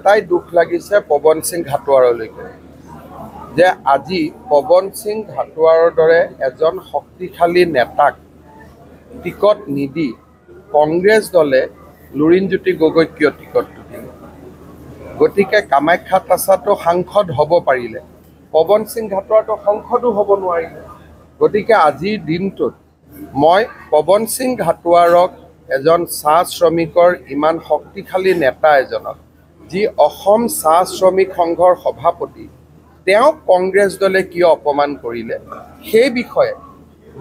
এটাই দুখ লাগিছে পৱন সিং ঘাটোৱাৰলৈকে যে আজি পৱন সিং ঘাটোৱাৰৰ দৰে এজন শক্তিশালী নেতাক টিকট নিদি কংগ্ৰেছ দলে লুৰিণজ্যোতি গগৈক কিয় টিকটটো দিলে। গতিকে কামাখ্যা তাছাটো সাংসদ হ'ব পাৰিলে, পৱন সিং ঘাটোৱাৰটো সংসদো হ'ব নোৱাৰিলে। গতিকে আজিৰ দিনটোত মই পৱন সিং ঘাটোৱাৰক এজন চাহ শ্ৰমিকৰ ইমান শক্তিশালী নেতা এজনক, যি অসম চাহ শ্ৰমিক সংঘৰ সভাপতি, তেওঁক কংগ্ৰেছ দলে কিয় অপমান কৰিলে সেই বিষয়ে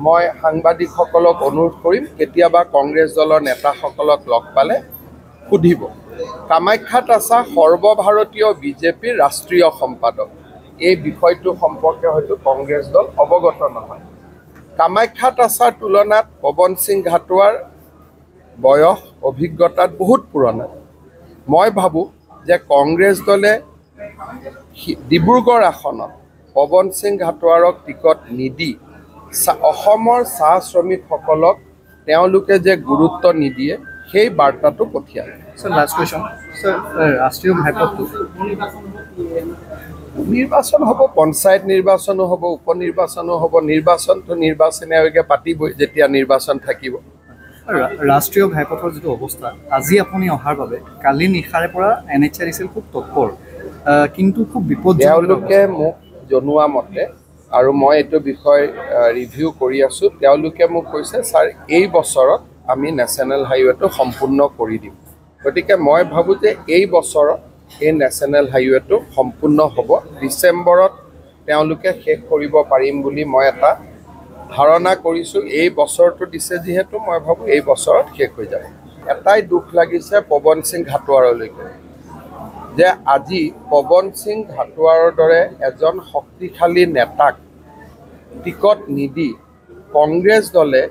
মই সাংবাদিকসকলক অনুৰোধ কৰিম কেতিয়াবা কংগ্ৰেছ দলৰ নেতাসকলক লগ পালে সুধিব। কামাখ্যা তাছা সৰ্বভাৰতীয় বিজেপিৰ ৰাষ্ট্ৰীয় সম্পাদক, এই বিষয়টো সম্পৰ্কে হয়তো কংগ্ৰেছ দল অৱগত নহয়। কামাখ্যা তাছাৰ তুলনাত পৱন সিং ঘাটোৱাৰ বয়স অভিজ্ঞতাত বহুত পুৰণা। মই ভাবোঁ যে কংগ্ৰেছ দলে ডিব্ৰুগড় আসনত পৱন সিং ঘাটোৱাৰক টিকট নিদি অসমৰ চাহ শ্ৰমিকসকলক তেওঁলোকে যে গুৰুত্ব নিদিয়ে সেই বাৰ্তাটো পঠিয়ালে। ৰাষ্ট্ৰীয় ঘাইপথটো নিৰ্বাচন হ'ব, পঞ্চায়ত নিৰ্বাচনো হ'ব, উপ নিৰ্বাচনো হ'ব। নিৰ্বাচনটো নিৰ্বাচনী আয়োগে পাতিবই যেতিয়া নিৰ্বাচন থাকিব। ৰাষ্ট্ৰীয় ঘাইপথৰ যিটো অৱস্থা, আজি আপুনি অহাৰ বাবে কালি নিশাৰে পৰা NHRCL খুব তৎপৰ, কিন্তু খুব বিপদ। তেওঁলোকে মোক জনোৱা মতে, আৰু মই এইটো বিষয় ৰিভিউ কৰি আছোঁ, তেওঁলোকে মোক কৈছে ছাৰ এই বছৰত আমি নেশ্যনেল হাইৱেটো সম্পূৰ্ণ কৰি দিম। গতিকে মই ভাবোঁ যে এই বছৰত এই নেশ্যনেল হাইৱেটো সম্পূৰ্ণ হ'ব। ডিচেম্বৰত তেওঁলোকে শেষ কৰিব পাৰিম বুলি মই এটা ধাৰণা কৰিছোঁ। এই বছৰটো দিছে যিহেতু মই ভাবোঁ এই বছৰত শেষ হৈ যাব। এটাই দুখ লাগিছে পৱন সিং ঘাটোৱাৰলৈকে যে আজি পৱন সিং ঘাটোৱাৰৰ দৰে এজন শক্তিশালী নেতাক টিকট নিদি কংগ্ৰেছ দলে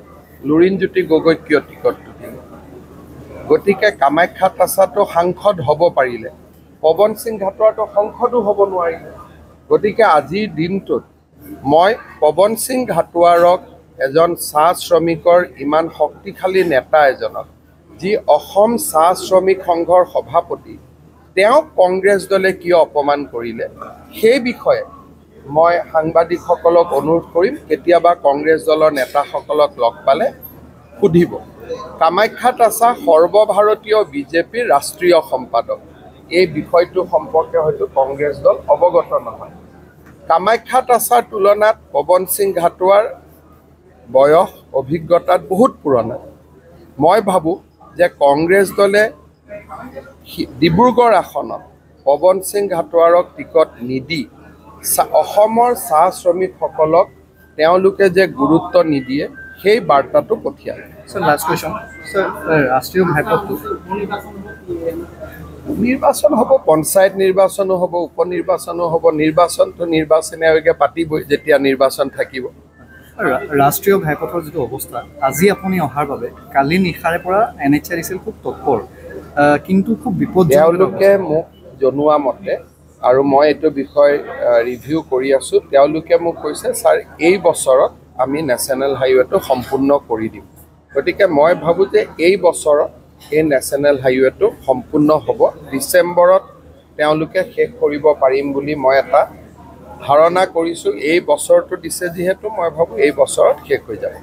লুৰিণজ্যোতি গগৈক কিয় টিকটটো দিলে। গতিকে কামাখ্যা তাছাটো সাংসদ হ'ব পাৰিলে, পৱন সিং ঘাটোৱাৰটো সংসদো হ'ব নোৱাৰিলে। গতিকে আজিৰ দিনটোত মই পৱন সিং ঘাটোৱাৰক এজন চাহ শ্ৰমিকৰ ইমান শক্তিশালী নেতা এজনক, যি অসম চাহ শ্ৰমিক সংঘৰ সভাপতি, তেওঁক কংগ্ৰেছ দলে কিয় অপমান কৰিলে সেই বিষয়ে মই সাংবাদিকসকলক অনুৰোধ কৰিম কেতিয়াবা কংগ্ৰেছ দলৰ নেতাসকলক লগ পালে সুধিব। কামাখ্যা তাছা সৰ্বভাৰতীয় বিজেপিৰ ৰাষ্ট্ৰীয় সম্পাদক, এই বিষয়টো সম্পৰ্কে হয়তো কংগ্ৰেছ দল অৱগত নহয়। কামাখ্যা তাছাৰ তুলনাত পৱন সিং ঘাটোৱাৰ বয়স অভিজ্ঞতাত বহুত পুৰণা। মই ভাবোঁ যে কংগ্ৰেছ দলে ডিব্ৰুগড় আসনত পৱন সিং ঘাটোৱাৰক টিকট নিদি অসমৰ চাহ শ্ৰমিকসকলক তেওঁলোকে যে গুৰুত্ব নিদিয়ে সেই বাৰ্তাটো পঠিয়ালে। ৰাষ্ট্ৰীয় ঘাইপথটো নিৰ্বাচন হ'ব, পঞ্চায়ত নিৰ্বাচনো হ'ব, উপ নিৰ্বাচনো হ'ব। নিৰ্বাচনটো নিৰ্বাচনী আয়োগে পাতিবই যেতিয়া নিৰ্বাচন থাকিব। ৰাষ্ট্ৰীয় ঘাইপথৰ যিটো অৱস্থা, আজি আপুনি অহাৰ বাবে কালি নিশাৰে পৰা NHRCL খুব তৎপৰ, কিন্তু খুব বিপদ। তেওঁলোকে মোক জনোৱা মতে, আৰু মই এইটো বিষয় ৰিভিউ কৰি আছোঁ, তেওঁলোকে মোক কৈছে ছাৰ এই বছৰত আমি নেশ্যনেল হাইৱেটো সম্পূৰ্ণ কৰি দিম। গতিকে মই ভাবোঁ যে এই বছৰত এই নেশ্যনেল হাইৱেটো সম্পূৰ্ণ হ'ব। ডিচেম্বৰত তেওঁলোকে শেষ কৰিব পাৰিম বুলি মই এটা ধাৰণা কৰিছোঁ। এই বছৰটো দিছে যিহেতু মই ভাবোঁ এই বছৰত শেষ হৈ যাব।